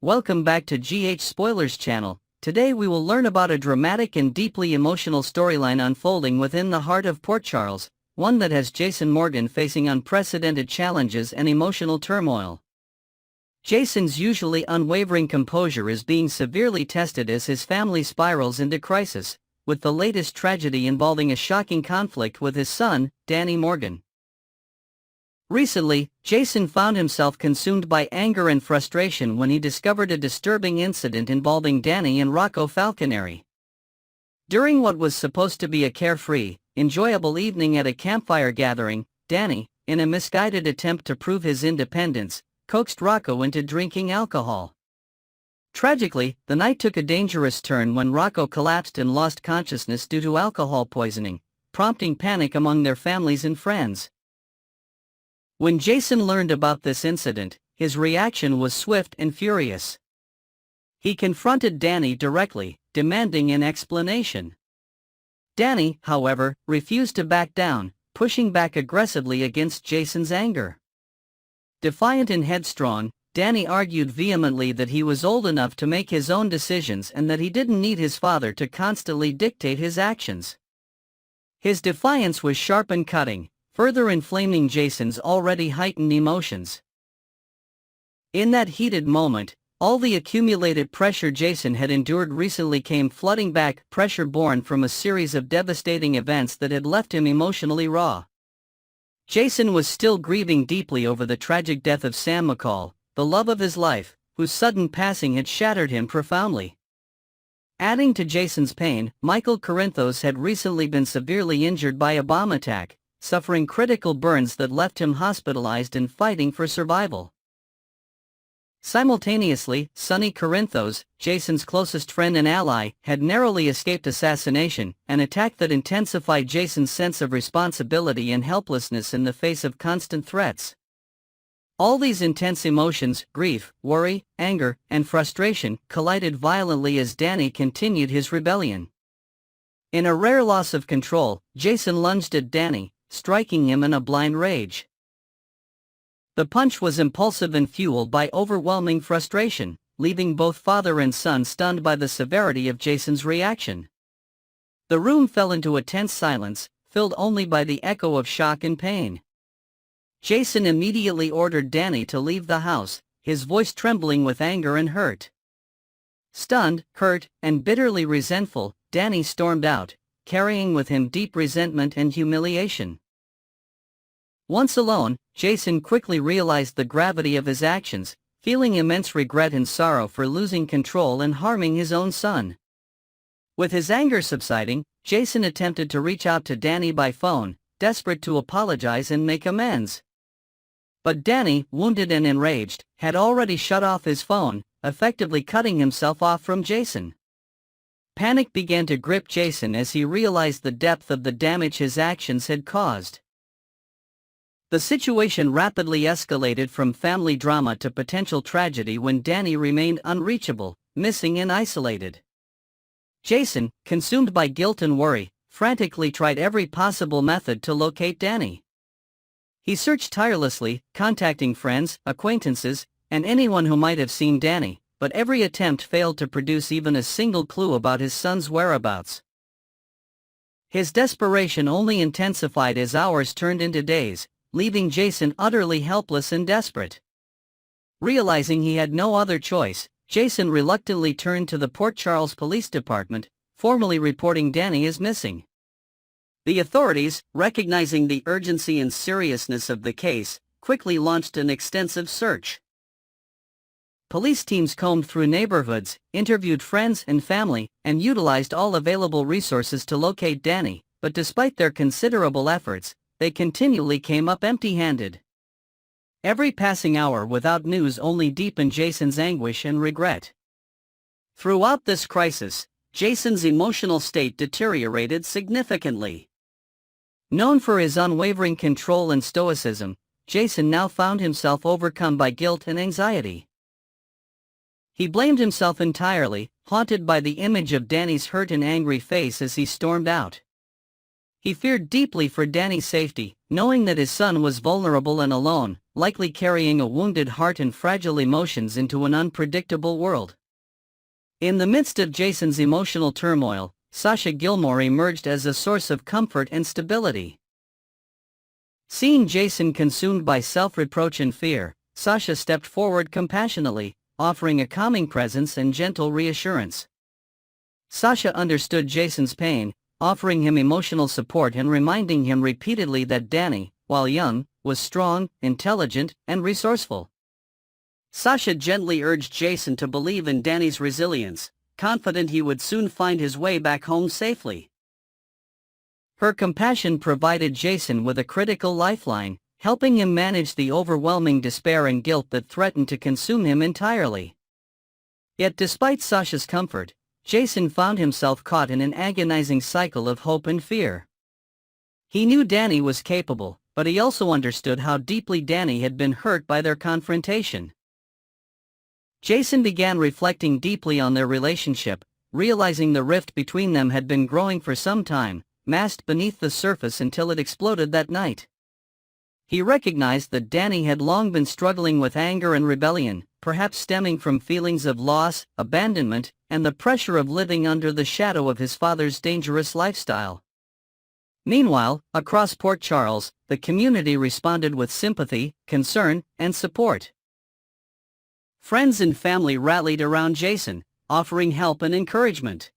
Welcome back to GH Spoilers channel. Today we will learn about a dramatic and deeply emotional storyline unfolding within the heart of Port Charles, one that has Jason Morgan facing unprecedented challenges and emotional turmoil. Jason's usually unwavering composure is being severely tested as his family spirals into crisis, with the latest tragedy involving a shocking conflict with his son, Danny Morgan. Recently, Jason found himself consumed by anger and frustration when he discovered a disturbing incident involving Danny and Rocco Falconeri. During what was supposed to be a carefree, enjoyable evening at a campfire gathering, Danny, in a misguided attempt to prove his independence, coaxed Rocco into drinking alcohol. Tragically, the night took a dangerous turn when Rocco collapsed and lost consciousness due to alcohol poisoning, prompting panic among their families and friends. When Jason learned about this incident, his reaction was swift and furious. He confronted Danny directly, demanding an explanation. Danny, however, refused to back down, pushing back aggressively against Jason's anger. Defiant and headstrong, Danny argued vehemently that he was old enough to make his own decisions and that he didn't need his father to constantly dictate his actions. His defiance was sharp and cutting, further inflaming Jason's already heightened emotions. In that heated moment, all the accumulated pressure Jason had endured recently came flooding back, pressure born from a series of devastating events that had left him emotionally raw. Jason was still grieving deeply over the tragic death of Sam McCall, the love of his life, whose sudden passing had shattered him profoundly. Adding to Jason's pain, Michael Corinthos had recently been severely injured by a bomb attack, suffering critical burns that left him hospitalized and fighting for survival. Simultaneously, Sonny Corinthos, Jason's closest friend and ally, had narrowly escaped assassination, an attack that intensified Jason's sense of responsibility and helplessness in the face of constant threats. All these intense emotions, grief, worry, anger, and frustration, collided violently as Danny continued his rebellion. In a rare loss of control, Jason lunged at Danny, striking him in a blind rage. The punch was impulsive and fueled by overwhelming frustration, leaving both father and son stunned by the severity of Jason's reaction. The room fell into a tense silence, filled only by the echo of shock and pain. Jason immediately ordered Danny to leave the house, his voice trembling with anger and hurt. Stunned, hurt, and bitterly resentful, Danny stormed out, carrying with him deep resentment and humiliation. Once alone, Jason quickly realized the gravity of his actions, feeling immense regret and sorrow for losing control and harming his own son. With his anger subsiding, Jason attempted to reach out to Danny by phone, desperate to apologize and make amends. But Danny, wounded and enraged, had already shut off his phone, effectively cutting himself off from Jason. Panic began to grip Jason as he realized the depth of the damage his actions had caused. The situation rapidly escalated from family drama to potential tragedy when Danny remained unreachable, missing and isolated. Jason, consumed by guilt and worry, frantically tried every possible method to locate Danny. He searched tirelessly, contacting friends, acquaintances, and anyone who might have seen Danny, but every attempt failed to produce even a single clue about his son's whereabouts. His desperation only intensified as hours turned into days, leaving Jason utterly helpless and desperate. Realizing he had no other choice, Jason reluctantly turned to the Port Charles Police Department, formally reporting Danny as missing. The authorities, recognizing the urgency and seriousness of the case, quickly launched an extensive search. Police teams combed through neighborhoods, interviewed friends and family, and utilized all available resources to locate Danny, but despite their considerable efforts, they continually came up empty-handed. Every passing hour without news only deepened Jason's anguish and regret. Throughout this crisis, Jason's emotional state deteriorated significantly. Known for his unwavering control and stoicism, Jason now found himself overcome by guilt and anxiety. He blamed himself entirely, haunted by the image of Danny's hurt and angry face as he stormed out. He feared deeply for Danny's safety, knowing that his son was vulnerable and alone, likely carrying a wounded heart and fragile emotions into an unpredictable world. In the midst of Jason's emotional turmoil, Sasha Gilmore emerged as a source of comfort and stability. Seeing Jason consumed by self-reproach and fear, Sasha stepped forward compassionately, offering a calming presence and gentle reassurance. Sasha understood Jason's pain, offering him emotional support and reminding him repeatedly that Danny, while young, was strong, intelligent, and resourceful. Sasha gently urged Jason to believe in Danny's resilience, confident he would soon find his way back home safely. Her compassion provided Jason with a critical lifeline, helping him manage the overwhelming despair and guilt that threatened to consume him entirely. Yet despite Sasha's comfort, Jason found himself caught in an agonizing cycle of hope and fear. He knew Danny was capable, but he also understood how deeply Danny had been hurt by their confrontation. Jason began reflecting deeply on their relationship, realizing the rift between them had been growing for some time, masked beneath the surface until it exploded that night. He recognized that Danny had long been struggling with anger and rebellion, perhaps stemming from feelings of loss, abandonment, and the pressure of living under the shadow of his father's dangerous lifestyle. Meanwhile, across Port Charles, the community responded with sympathy, concern, and support. Friends and family rallied around Jason, offering help and encouragement.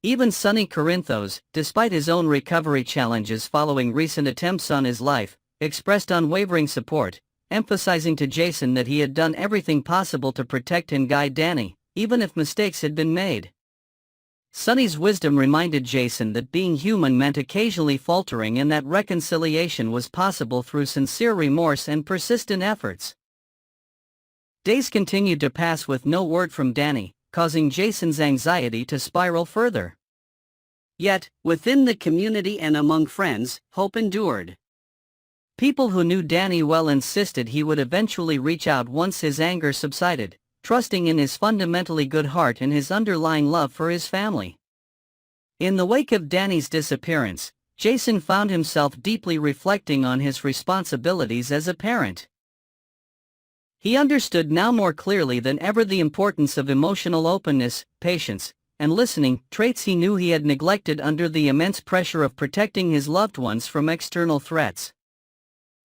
Even Sonny Corinthos, despite his own recovery challenges following recent attempts on his life, expressed unwavering support, emphasizing to Jason that he had done everything possible to protect and guide Danny, even if mistakes had been made. Sonny's wisdom reminded Jason that being human meant occasionally faltering and that reconciliation was possible through sincere remorse and persistent efforts. Days continued to pass with no word from Danny, causing Jason's anxiety to spiral further. Yet, within the community and among friends, hope endured. People who knew Danny well insisted he would eventually reach out once his anger subsided, trusting in his fundamentally good heart and his underlying love for his family. In the wake of Danny's disappearance, Jason found himself deeply reflecting on his responsibilities as a parent. He understood now more clearly than ever the importance of emotional openness, patience, and listening, traits he knew he had neglected under the immense pressure of protecting his loved ones from external threats.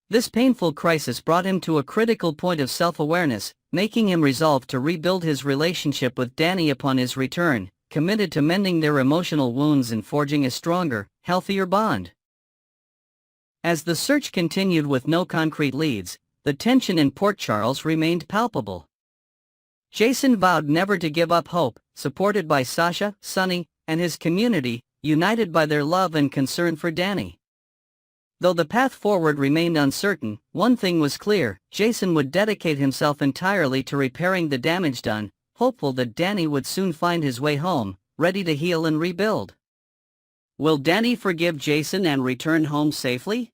This painful crisis brought him to a critical point of self-awareness, making him resolve to rebuild his relationship with Danny upon his return, committed to mending their emotional wounds and forging a stronger, healthier bond. As the search continued with no concrete leads, the tension in Port Charles remained palpable. Jason vowed never to give up hope, supported by Sasha, Sonny, and his community, united by their love and concern for Danny. Though the path forward remained uncertain, one thing was clear: Jason would dedicate himself entirely to repairing the damage done, hopeful that Danny would soon find his way home, ready to heal and rebuild. Will Danny forgive Jason and return home safely?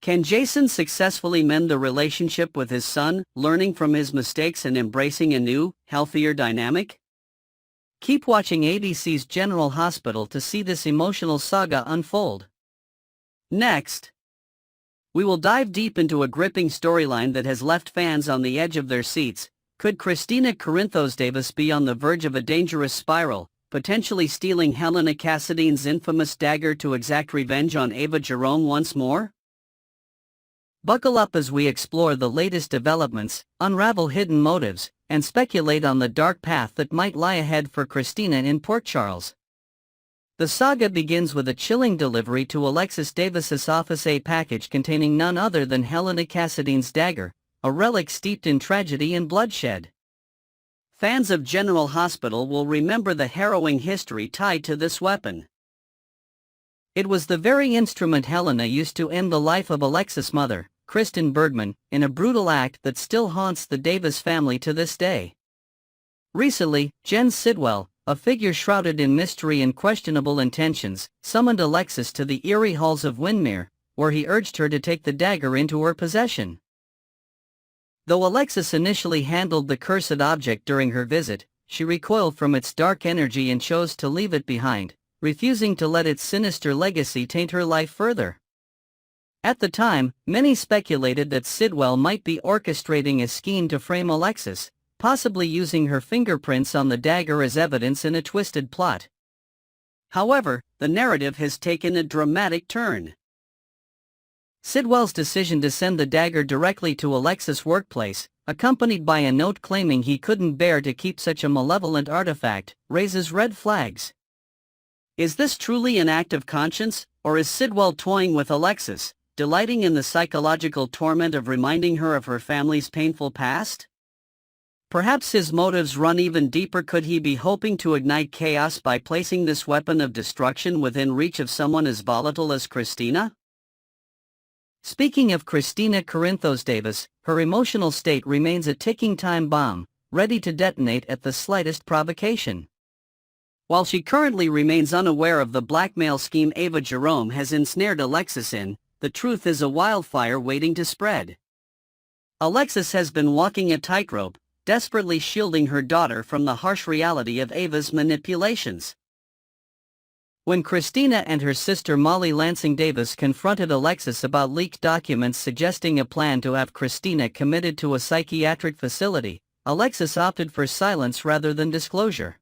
Can Jason successfully mend the relationship with his son, learning from his mistakes and embracing a new, healthier dynamic? Keep watching ABC's General Hospital to see this emotional saga unfold. Next, we will dive deep into a gripping storyline that has left fans on the edge of their seats. Could Christina Corinthos Davis be on the verge of a dangerous spiral, potentially stealing Helena Cassadine's infamous dagger to exact revenge on Ava Jerome once more? Buckle up as we explore the latest developments, unravel hidden motives, and speculate on the dark path that might lie ahead for Christina in Port Charles. The saga begins with a chilling delivery to Alexis Davis's office, a package containing none other than Helena Cassadine's dagger, a relic steeped in tragedy and bloodshed. Fans of General Hospital will remember the harrowing history tied to this weapon. It was the very instrument Helena used to end the life of Alexis' mother, Kristen Bergman, in a brutal act that still haunts the Davis family to this day. Recently, Jen Sidwell, a figure shrouded in mystery and questionable intentions, summoned Alexis to the eerie halls of Windermere, where he urged her to take the dagger into her possession. Though Alexis initially handled the cursed object during her visit, she recoiled from its dark energy and chose to leave it behind, refusing to let its sinister legacy taint her life further. At the time, many speculated that Sidwell might be orchestrating a scheme to frame Alexis, possibly using her fingerprints on the dagger as evidence in a twisted plot. However, the narrative has taken a dramatic turn. Sidwell's decision to send the dagger directly to Alexis' workplace, accompanied by a note claiming he couldn't bear to keep such a malevolent artifact, raises red flags. Is this truly an act of conscience, or is Sidwell toying with Alexis, delighting in the psychological torment of reminding her of her family's painful past? Perhaps his motives run even deeper. Could he be hoping to ignite chaos by placing this weapon of destruction within reach of someone as volatile as Christina? Speaking of Christina Corinthos Davis, her emotional state remains a ticking time bomb, ready to detonate at the slightest provocation. While she currently remains unaware of the blackmail scheme Ava Jerome has ensnared Alexis in, the truth is a wildfire waiting to spread. Alexis has been walking a tightrope, desperately shielding her daughter from the harsh reality of Ava's manipulations. When Christina and her sister Molly Lansing Davis confronted Alexis about leaked documents suggesting a plan to have Christina committed to a psychiatric facility, Alexis opted for silence rather than disclosure.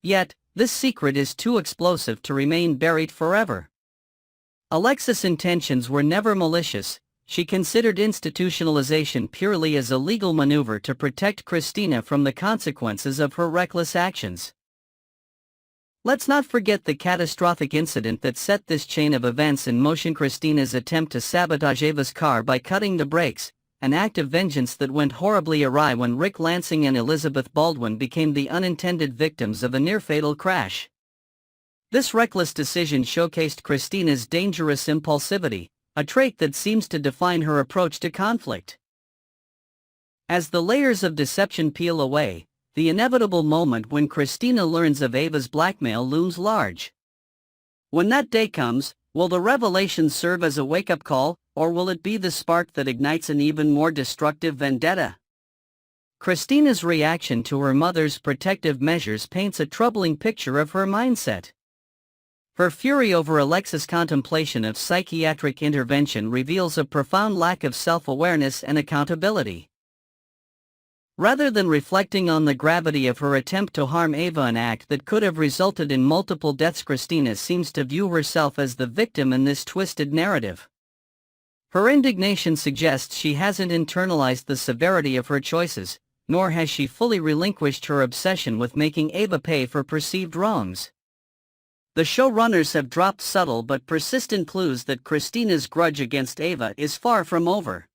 Yet, this secret is too explosive to remain buried forever. Alexis' intentions were never malicious. She considered institutionalization purely as a legal maneuver to protect Christina from the consequences of her reckless actions. Let's not forget the catastrophic incident that set this chain of events in motion: Christina's attempt to sabotage Ava's car by cutting the brakes, an act of vengeance that went horribly awry when Rick Lansing and Elizabeth Baldwin became the unintended victims of a near-fatal crash. This reckless decision showcased Christina's dangerous impulsivity, a trait that seems to define her approach to conflict. As the layers of deception peel away, the inevitable moment when Christina learns of Ava's blackmail looms large. When that day comes, will the revelation serve as a wake-up call, or will it be the spark that ignites an even more destructive vendetta? Christina's reaction to her mother's protective measures paints a troubling picture of her mindset. Her fury over Alexis' contemplation of psychiatric intervention reveals a profound lack of self-awareness and accountability. Rather than reflecting on the gravity of her attempt to harm Ava, an act that could have resulted in multiple deaths, Christina seems to view herself as the victim in this twisted narrative. Her indignation suggests she hasn't internalized the severity of her choices, nor has she fully relinquished her obsession with making Ava pay for perceived wrongs. The showrunners have dropped subtle but persistent clues that Christina's grudge against Ava is far from over.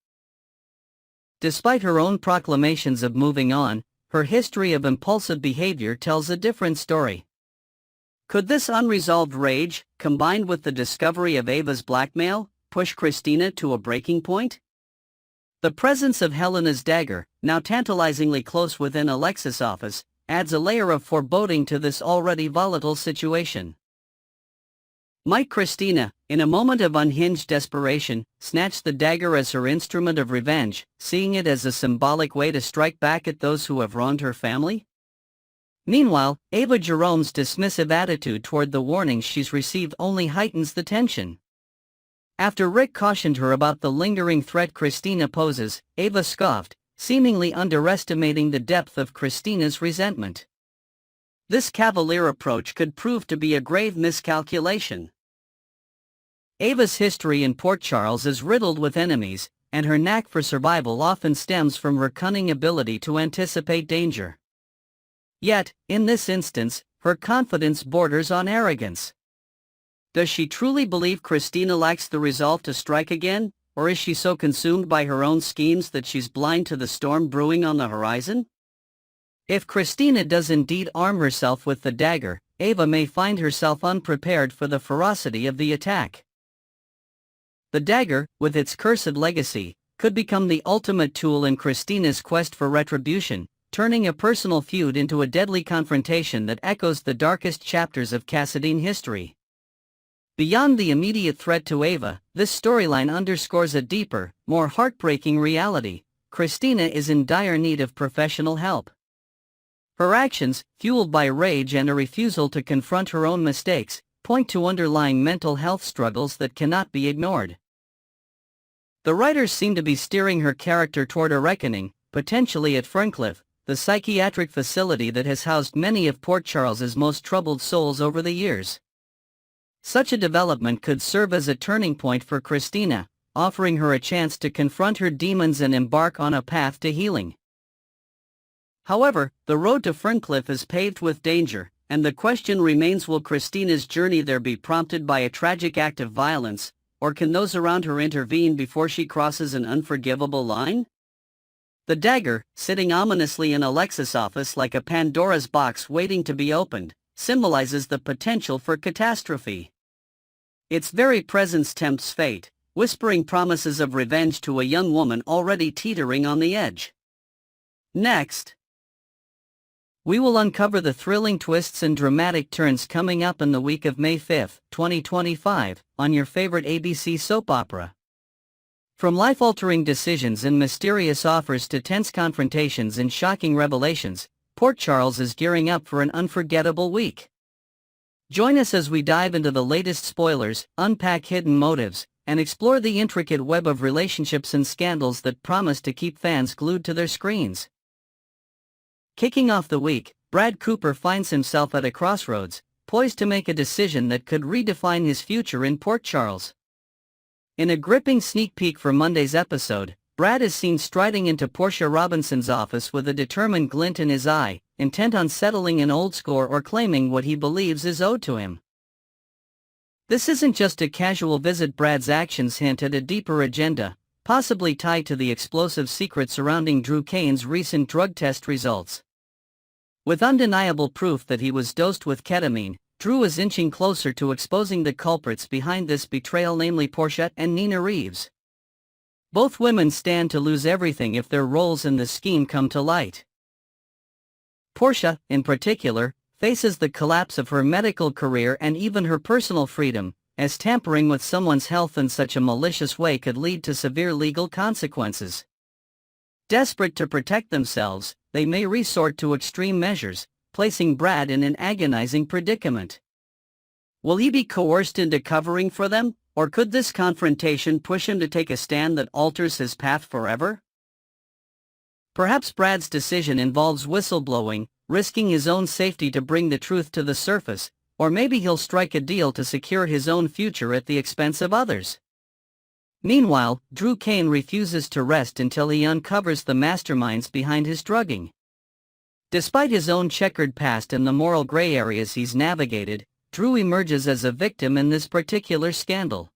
Despite her own proclamations of moving on, her history of impulsive behavior tells a different story. Could this unresolved rage, combined with the discovery of Ava's blackmail, push Christina to a breaking point? The presence of Helena's dagger, now tantalizingly close within Alexis' office, adds a layer of foreboding to this already volatile situation. Might Christina, in a moment of unhinged desperation, snatch the dagger as her instrument of revenge, seeing it as a symbolic way to strike back at those who have wronged her family? Meanwhile, Ava Jerome's dismissive attitude toward the warnings she's received only heightens the tension. After Rick cautioned her about the lingering threat Christina poses, Ava scoffed, seemingly underestimating the depth of Christina's resentment. This cavalier approach could prove to be a grave miscalculation. Ava's history in Port Charles is riddled with enemies, and her knack for survival often stems from her cunning ability to anticipate danger. Yet, in this instance, her confidence borders on arrogance. Does she truly believe Christina lacks the resolve to strike again, or is she so consumed by her own schemes that she's blind to the storm brewing on the horizon? If Christina does indeed arm herself with the dagger, Ava may find herself unprepared for the ferocity of the attack. The dagger, with its cursed legacy, could become the ultimate tool in Christina's quest for retribution, turning a personal feud into a deadly confrontation that echoes the darkest chapters of Cassadine history. Beyond the immediate threat to Ava, this storyline underscores a deeper, more heartbreaking reality: Christina is in dire need of professional help. Her actions, fueled by rage and a refusal to confront her own mistakes, point to underlying mental health struggles that cannot be ignored. The writers seem to be steering her character toward a reckoning, potentially at Ferncliff, the psychiatric facility that has housed many of Port Charles's most troubled souls over the years. Such a development could serve as a turning point for Christina, offering her a chance to confront her demons and embark on a path to healing. However, the road to Ferncliff is paved with danger, and the question remains: will Christina's journey there be prompted by a tragic act of violence, or can those around her intervene before she crosses an unforgivable line? The dagger, sitting ominously in Alexis' office like a Pandora's box waiting to be opened, symbolizes the potential for catastrophe. Its very presence tempts fate, whispering promises of revenge to a young woman already teetering on the edge. Next, we will uncover the thrilling twists and dramatic turns coming up in the week of May 5, 2025, on your favorite ABC soap opera. From life-altering decisions and mysterious offers to tense confrontations and shocking revelations, Port Charles is gearing up for an unforgettable week. Join us as we dive into the latest spoilers, unpack hidden motives, and explore the intricate web of relationships and scandals that promise to keep fans glued to their screens. Kicking off the week, Brad Cooper finds himself at a crossroads, poised to make a decision that could redefine his future in Port Charles. In a gripping sneak peek for Monday's episode, Brad is seen striding into Portia Robinson's office with a determined glint in his eye, intent on settling an old score or claiming what he believes is owed to him. This isn't just a casual visit. Brad's actions hint at a deeper agenda, possibly tied to the explosive secret surrounding Drew Kane's recent drug test results. With undeniable proof that he was dosed with ketamine, Drew is inching closer to exposing the culprits behind this betrayal, namely Portia and Nina Reeves. Both women stand to lose everything if their roles in the scheme come to light. Portia, in particular, faces the collapse of her medical career and even her personal freedom, as tampering with someone's health in such a malicious way could lead to severe legal consequences. Desperate to protect themselves, they may resort to extreme measures, placing Brad in an agonizing predicament. Will he be coerced into covering for them, or could this confrontation push him to take a stand that alters his path forever? Perhaps Brad's decision involves whistleblowing, risking his own safety to bring the truth to the surface, or maybe he'll strike a deal to secure his own future at the expense of others. Meanwhile, Drew Kane refuses to rest until he uncovers the masterminds behind his drugging. Despite his own checkered past and the moral gray areas he's navigated, Drew emerges as a victim in this particular scandal.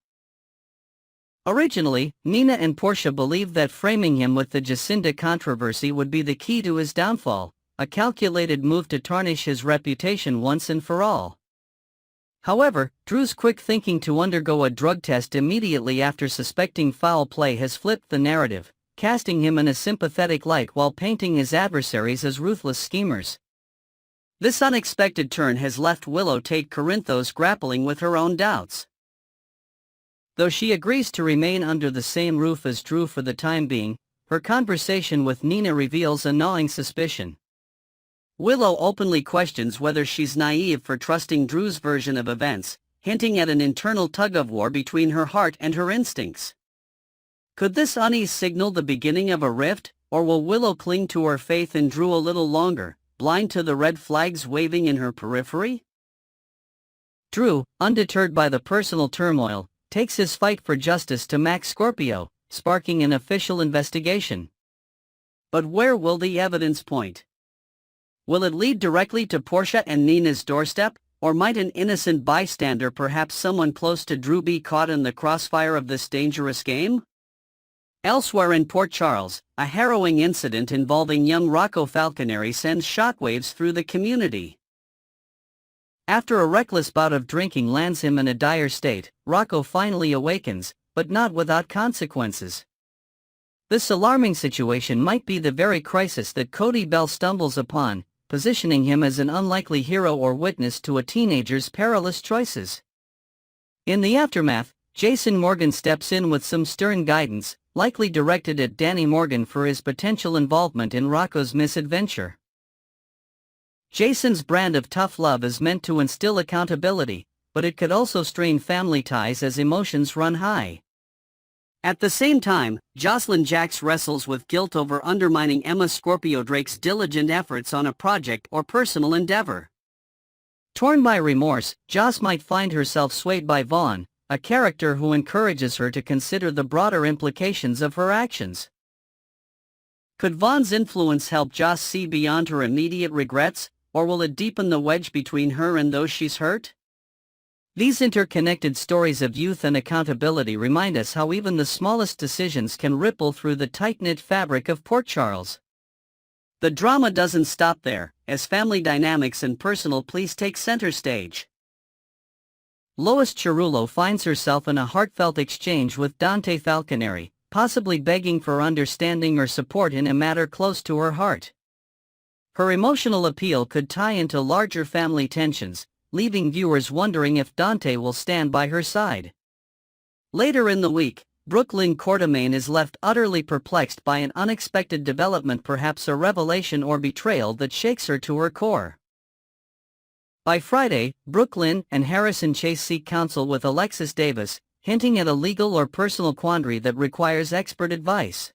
Originally, Nina and Portia believed that framing him with the Jacinda controversy would be the key to his downfall, a calculated move to tarnish his reputation once and for all. However, Drew's quick thinking to undergo a drug test immediately after suspecting foul play has flipped the narrative, casting him in a sympathetic light while painting his adversaries as ruthless schemers. This unexpected turn has left Willow Tate Corinthos grappling with her own doubts. Though she agrees to remain under the same roof as Drew for the time being, her conversation with Nina reveals a gnawing suspicion. Willow openly questions whether she's naive for trusting Drew's version of events, hinting at an internal tug-of-war between her heart and her instincts. Could this unease signal the beginning of a rift, or will Willow cling to her faith in Drew a little longer, blind to the red flags waving in her periphery? Drew, undeterred by the personal turmoil, takes his fight for justice to Max Scorpio, sparking an official investigation. But where will the evidence point? Will it lead directly to Portia and Nina's doorstep, or might an innocent bystander, perhaps someone close to Drew, be caught in the crossfire of this dangerous game? Elsewhere in Port Charles, a harrowing incident involving young Rocco Falconeri sends shockwaves through the community. After a reckless bout of drinking lands him in a dire state, Rocco finally awakens, but not without consequences. This alarming situation might be the very crisis that Cody Bell stumbles upon, positioning him as an unlikely hero or witness to a teenager's perilous choices. In the aftermath, Jason Morgan steps in with some stern guidance, likely directed at Danny Morgan for his potential involvement in Rocco's misadventure. Jason's brand of tough love is meant to instill accountability, but it could also strain family ties as emotions run high. At the same time, Jocelyn Jax wrestles with guilt over undermining Emma Scorpio Drake's diligent efforts on a project or personal endeavor. Torn by remorse, Joss might find herself swayed by Vaughn, a character who encourages her to consider the broader implications of her actions. Could Vaughn's influence help Joss see beyond her immediate regrets, or will it deepen the wedge between her and those she's hurt? These interconnected stories of youth and accountability remind us how even the smallest decisions can ripple through the tight-knit fabric of Port Charles. The drama doesn't stop there, as family dynamics and personal pleas take center stage. Lois Cerullo finds herself in a heartfelt exchange with Dante Falconeri, possibly begging for understanding or support in a matter close to her heart. Her emotional appeal could tie into larger family tensions, leaving viewers wondering if Dante will stand by her side. Later in the week, Brooklyn Quartermain is left utterly perplexed by an unexpected development, perhaps a revelation or betrayal that shakes her to her core. By Friday, Brooklyn and Harrison Chase seek counsel with Alexis Davis, hinting at a legal or personal quandary that requires expert advice.